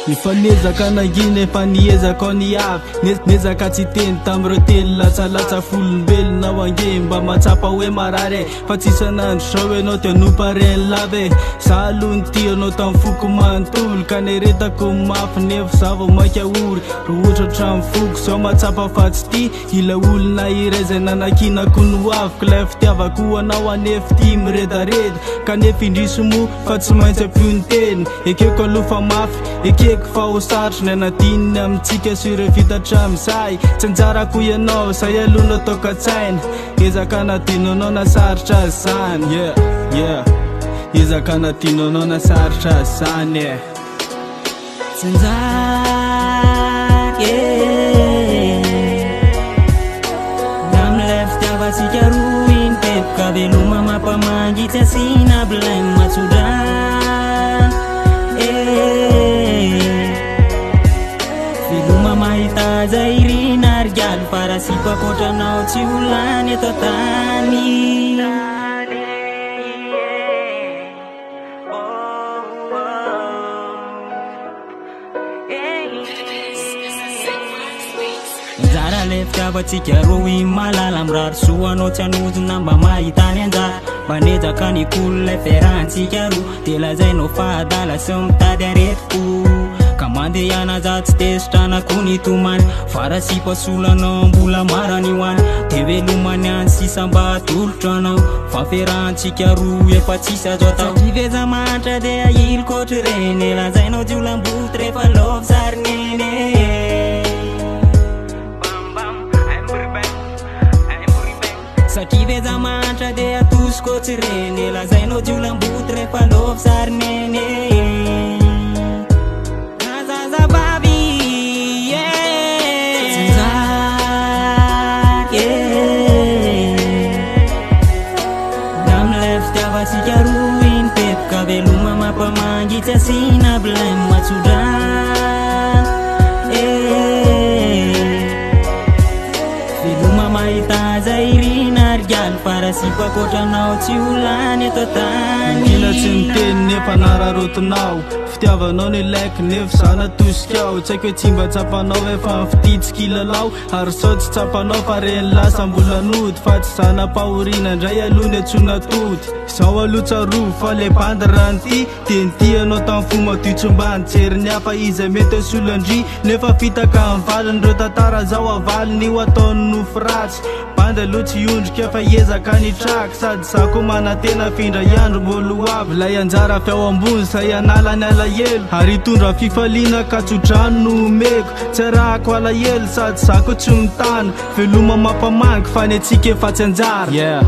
Nifanezaka nangina efa niezaka niavy nezaka tsy teny tamin'ireo telo latsalatsa folombelona wange mba matsapa hoe marary fa tsisy anandro sao enao dia nopareny lave za aloha nyty anao tamin'ny foko manontolo ka neretako mafy nefa za vao maika ory ro ohatra trano foko sao matsapa fa tsy ty ila olona iray zay nanakinako no aviko ilay fitiavako anao anefa ty miredareda kanefa indrisy mo fa tsy maintsy ampio ny teny ekeko aloha mafy ekeko fa ho sarotry ny anadininy amintsika sure vitatra amin'izay tsy anjarako ianao zay aloha nataokatsaina ezaka nadino anao nasarotra azy zany ezaka nadino anao nasarotra azy zany tsy anjary na milay fitiavatsika roa iny tepoka veloma mampamangy tsy asina blainy matsodrany veloma mahita zay irina rigaly farasipakotranao tsy olany eto tany Zara le fitiavatsika roa iny malala mirary soanao tsy anojona mba mahitany anjara mba nezaka nikolo lay fiarahantsika roa de lazainao fahadala sy mitady aretiko ka mandehana za tsy tesitranako ny tomany farasipasolanao mbola marany hoany de velomany any sisa mba atolotra anao fa fiarahantsika roa efa tsisy azo atao iveza mantra de ahiloko ohatry reny lazainao jiolamboty rehefa love sarineny satria veza mantra de atosiko tsy reny lazainao jiolamboty rehefa love sarineny nazazavavy na milay fitiavatsika roa iny tepoka veloma mampamangy tsy asina blainy matsodrany veloma mahita zay irina rigaly farasipakotranao tsy olany eto tany ila tsy miteny nefa nararotonao fitiavanao ny laiko nefa za natosika tsy haiko hoe tsy mba tsapanao efa mifititsika ilalao ary sao tsy tsapanao fa reny lasa mbola nody fa tsy za napahorina indray aloha ny atsona tody zao aloha tsarovo fa le bandy ranyty de nity anao tamin'ny fomaditsombany jeriny hafa izay mety asolandry nefa fitaka mivaliny reo tantara zao avaliny io ataony nofo ratsy bandy aloha tsy ondrika fa ezaka nitraka sady za koa manatena findray andro mbolo avy lay anjara fiao ambony zay analany alahelo ary hitondra fifaliana ka tsodrano no omeko tsy arahako alahelo sady za koa tsy mitana veloma mampamangy fa ny atsika efa tsy anjara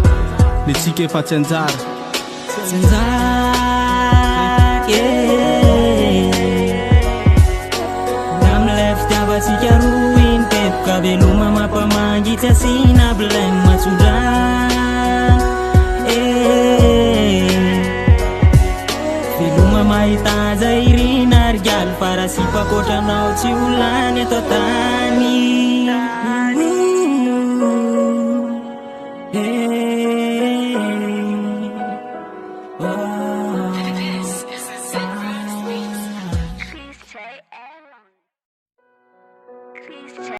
ny atsika efa tsy anjara tsy anjary na milay fitiavatsika roa iny tepoka veloma mampamangy tsy asina blainy matsodrany veloma mahita zay irina rigaly farasipakotranao tsy olany eto tany